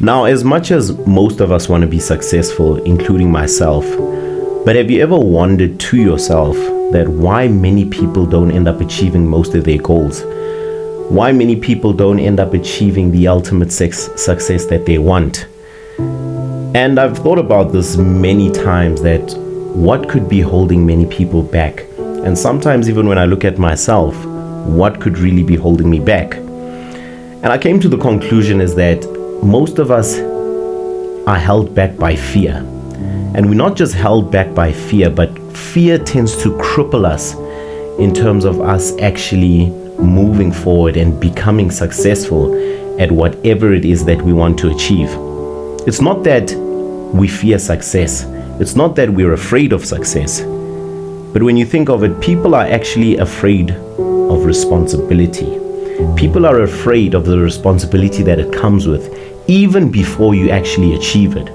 Now, as much as most of us want to be successful, including myself, but have you ever wondered to yourself that why many people don't end up achieving most of their goals? Why many people don't end up achieving the ultimate success that they want? And I've thought about this many times, that what could be holding many people back? And sometimes even when I look at myself, what could really be holding me back? And I came to the conclusion is that most of us are held back by fear. And we're not just held back by fear, but fear tends to cripple us in terms of us actually moving forward and becoming successful at whatever it is that we want to achieve. It's not that we fear success. It's not that we're afraid of success. But when you think of it, people are actually afraid of responsibility. People are afraid of the responsibility that it comes with, even before you actually achieve it.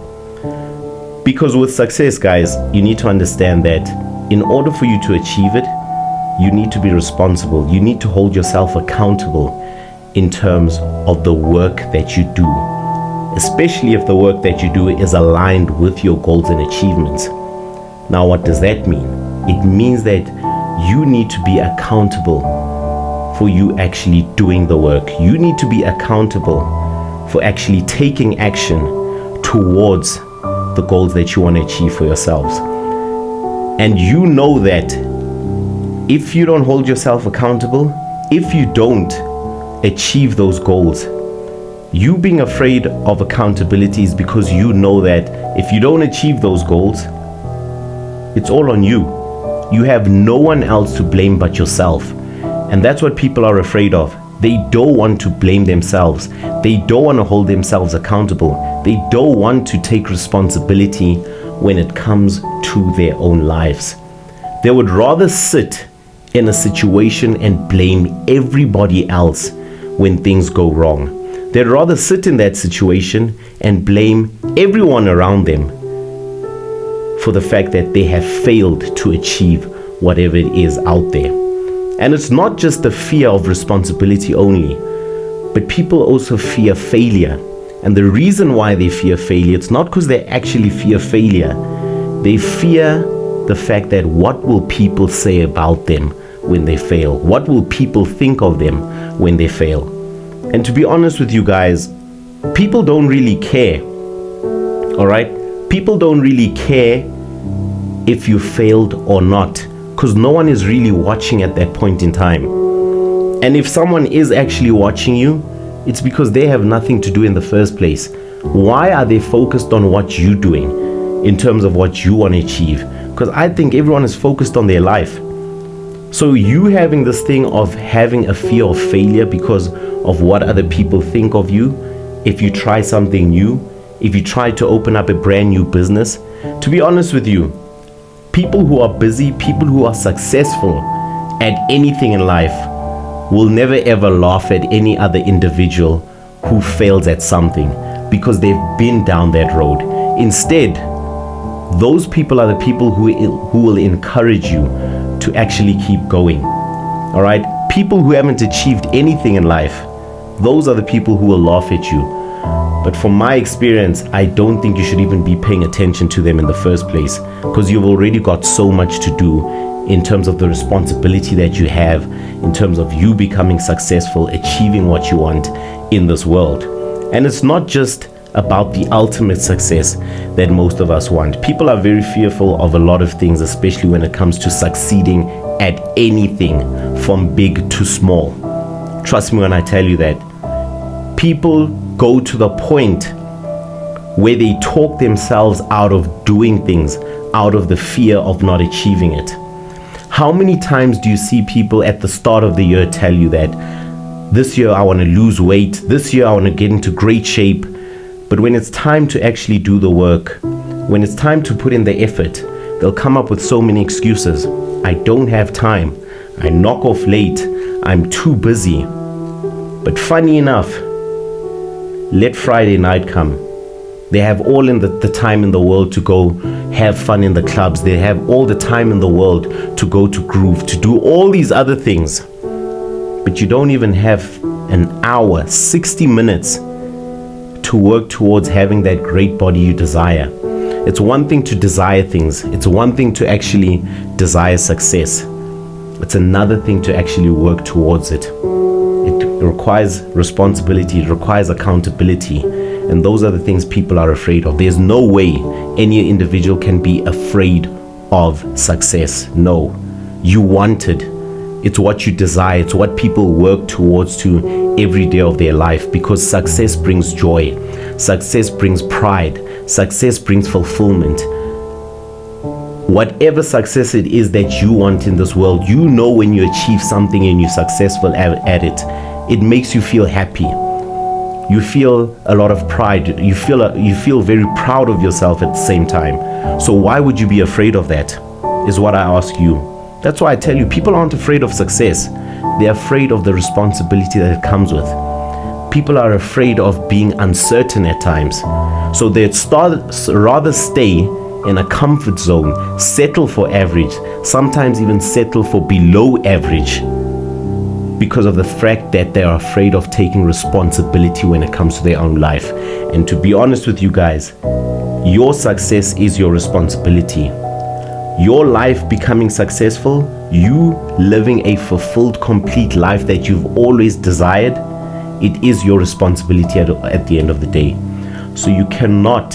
Because with success, guys, you need to understand that in order for you to achieve it, you need to be responsible. You need to hold yourself accountable in terms of the work that you do, especially if the work that you do is aligned with your goals and achievements. Now, what does that mean? It means that you need to be accountable for you actually doing the work. You need to be accountable for actually taking action towards the goals that you want to achieve for yourselves. And you know that if you don't hold yourself accountable, if you don't achieve those goals, you being afraid of accountability is because you know that if you don't achieve those goals, it's all on you. You have no one else to blame but yourself. And that's what people are afraid of. They don't want to blame themselves. They don't want to hold themselves accountable. They don't want to take responsibility when it comes to their own lives. They would rather sit in a situation and blame everybody else when things go wrong. They'd rather sit in that situation and blame everyone around them for the fact that they have failed to achieve whatever it is out there. And it's not just the fear of responsibility only, but people also fear failure. And the reason why they fear failure, it's not because they actually fear failure. They fear the fact that what will people say about them when they fail? What will people think of them when they fail? And to be honest with you guys, people don't really care. All right? People don't really care if you failed or not, because no one is really watching at that point in time. And if someone is actually watching you, it's because they have nothing to do in the first place. Why are they focused on what you're doing in terms of what you want to achieve? Because I think everyone is focused on their life. So you having this thing of having a fear of failure because of what other people think of you, if you try something new, if you try to open up a brand new business, to be honest with you, people who are busy, people who are successful at anything in life will never ever laugh at any other individual who fails at something because they've been down that road. Instead, those people are the people who will encourage you to actually keep going. All right? People who haven't achieved anything in life, those are the people who will laugh at you. But from my experience, I don't think you should even be paying attention to them in the first place, because you've already got so much to do in terms of the responsibility that you have, in terms of you becoming successful, achieving what you want in this world. And it's not just about the ultimate success that most of us want. People are very fearful of a lot of things, especially when it comes to succeeding at anything from big to small. Trust me when I tell you that. People go to the point where they talk themselves out of doing things out of the fear of not achieving it. How many times do you see people at the start of the year tell you that this year I want to lose weight, this year I want to get into great shape, but when it's time to actually do the work, when it's time to put in the effort, they'll come up with so many excuses. I don't have time, I knock off late, I'm too busy. But funny enough, let Friday night come. They have all in the time in the world to go have fun in the clubs. They have all the time in the world to go to Groove, to do all these other things. But you don't even have an hour, 60 minutes to to work towards having that great body you desire. It's one thing to desire things. It's one thing to actually desire success. It's another thing to actually work towards it. It requires responsibility. It requires accountability. And those are the things people are afraid of. There's no way any individual can be afraid of success. No. You want it. It's what you desire. It's what people work towards to every day of their life, because success brings joy. Success brings pride. Success brings fulfillment. Whatever success it is that you want in this world, you know when you achieve something and you're successful at it, it makes you feel happy. You feel a lot of pride. You feel very proud of yourself at the same time. So why would you be afraid of that, is what I ask you. That's why I tell you, people aren't afraid of success. They're afraid of the responsibility that it comes with. People are afraid of being uncertain at times. So they'd rather stay in a comfort zone, settle for average, sometimes even settle for below average, because of the fact that they are afraid of taking responsibility when it comes to their own life. And to be honest with you guys, your success is your responsibility. Your life becoming successful, you living a fulfilled, complete life that you've always desired, it is your responsibility at the end of the day. So you cannot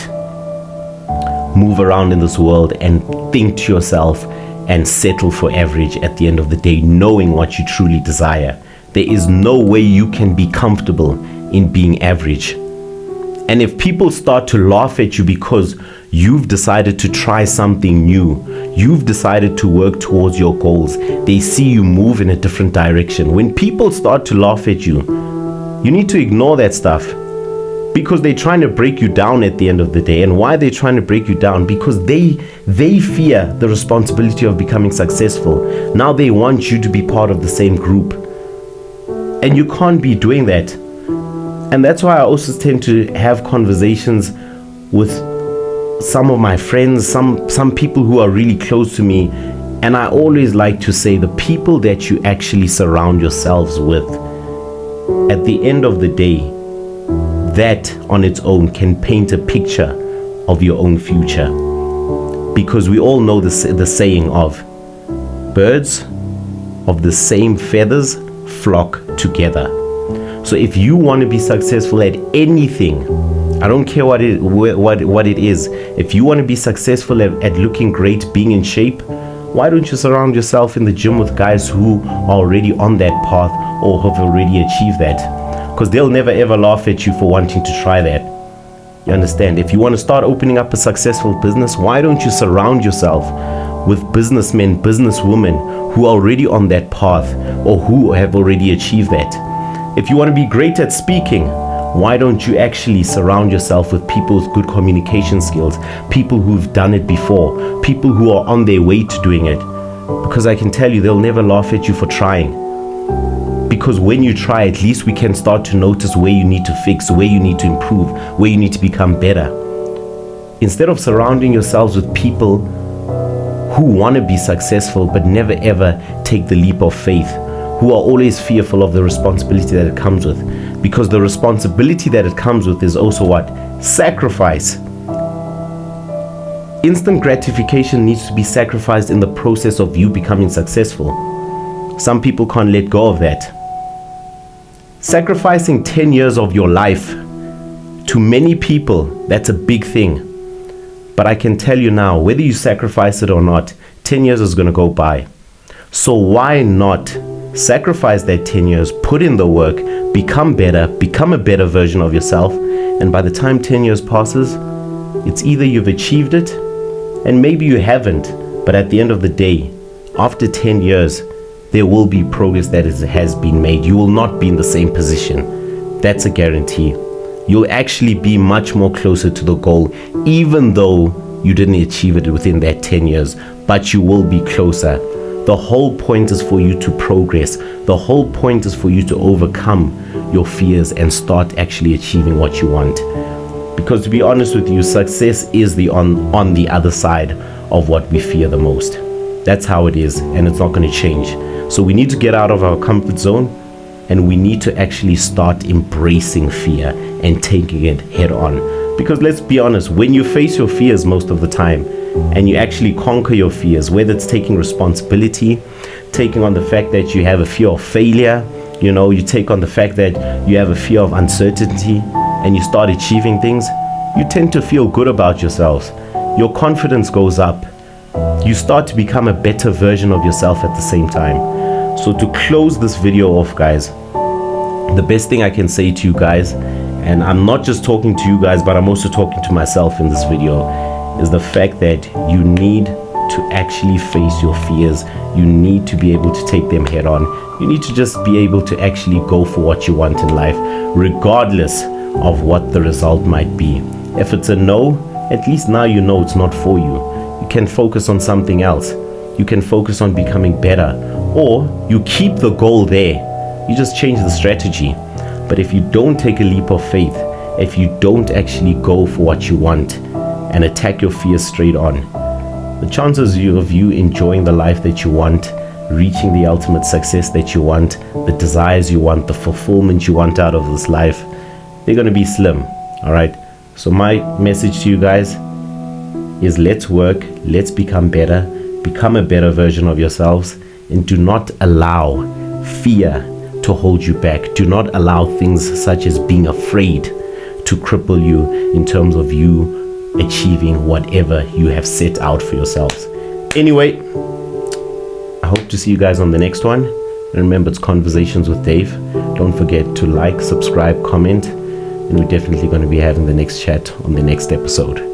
move around in this world and think to yourself and settle for average at the end of the day, knowing what you truly desire. There is no way you can be comfortable in being average. And if people start to laugh at you because you've decided to try something new, you've decided to work towards your goals, they see you move in a different direction. When people start to laugh at you, you need to ignore that stuff, because they're trying to break you down at the end of the day. And why they're trying to break you down? Because they fear the responsibility of becoming successful. Now they want you to be part of the same group, and you can't be doing that. And that's why I also tend to have conversations with some of my friends, some people who are really close to me. And I always like to say, the people that you actually surround yourselves with, at the end of the day, that on its own can paint a picture of your own future. Because we all know the saying of birds of the same feathers flock together. So if you want to be successful at anything, I don't care what it is, if you want to be successful at looking great, being in shape, why don't you surround yourself in the gym with guys who are already on that path or have already achieved that? Because they'll never ever laugh at you for wanting to try that. You understand? If you want to start opening up a successful business, why don't you surround yourself with businessmen, businesswomen who are already on that path or who have already achieved that? If you want to be great at speaking, why don't you actually surround yourself with people with good communication skills, people who've done it before, people who are on their way to doing it? Because I can tell you, they'll never laugh at you for trying. Because when you try, at least we can start to notice where you need to fix, where you need to improve, where you need to become better. Instead of surrounding yourselves with people who want to be successful but never ever take the leap of faith, who are always fearful of the responsibility that it comes with. Because the responsibility that it comes with is also what? Sacrifice. Instant gratification needs to be sacrificed in the process of you becoming successful. Some people can't let go of that. Sacrificing 10 years of your life, to many people, that's a big thing. But I can tell you now, whether you sacrifice it or not, 10 years is going to go by. So why not sacrifice that 10 years, put in the work, become better, become a better version of yourself, and by the time 10 years passes, it's either you've achieved it, and maybe you haven't, but at the end of the day, after 10 years, there will be progress that has been made. You will not be in the same position. That's a guarantee. You'll actually be much more closer to the goal, even though you didn't achieve it within that 10 years, but you will be closer. The whole point is for you to progress. The whole point is for you to overcome your fears and start actually achieving what you want. Because to be honest with you, success is on the other side of what we fear the most. That's how it is, and it's not going to change. So we need to get out of our comfort zone. and we need to actually start embracing fear and taking it head on. Because let's be honest, when you face your fears most of the time and you actually conquer your fears, whether it's taking responsibility, taking on the fact that you have a fear of failure, you take on the fact that you have a fear of uncertainty, and you start achieving things, you tend to feel good about yourselves. Your confidence goes up. You start to become a better version of yourself at the same time. So to close this video off, guys, the best thing I can say to you guys, and I'm not just talking to you guys, but I'm also talking to myself in this video, is the fact that you need to actually face your fears. You need to be able to take them head on. You need to just be able to actually go for what you want in life, regardless of what the result might be. If it's a no, at least now you know it's not for you. You can focus on something else. You can focus on becoming better, or you keep the goal there. You just change the strategy. But if you don't take a leap of faith, if you don't actually go for what you want and attack your fears straight on, the chances of you enjoying the life that you want, reaching the ultimate success that you want, the desires you want, the fulfillment you want out of this life, they're going to be slim. All right. So my message to you guys is, let's work, let's become better, become a better version of yourselves, and do not allow fear to hold you back. Do not allow things such as being afraid to cripple you in terms of you achieving whatever you have set out for yourselves. Anyway, I hope to see you guys on the next one. And remember, it's Conversations with Dave. Don't forget to like, subscribe, comment, and we're definitely going to be having the next chat on the next episode.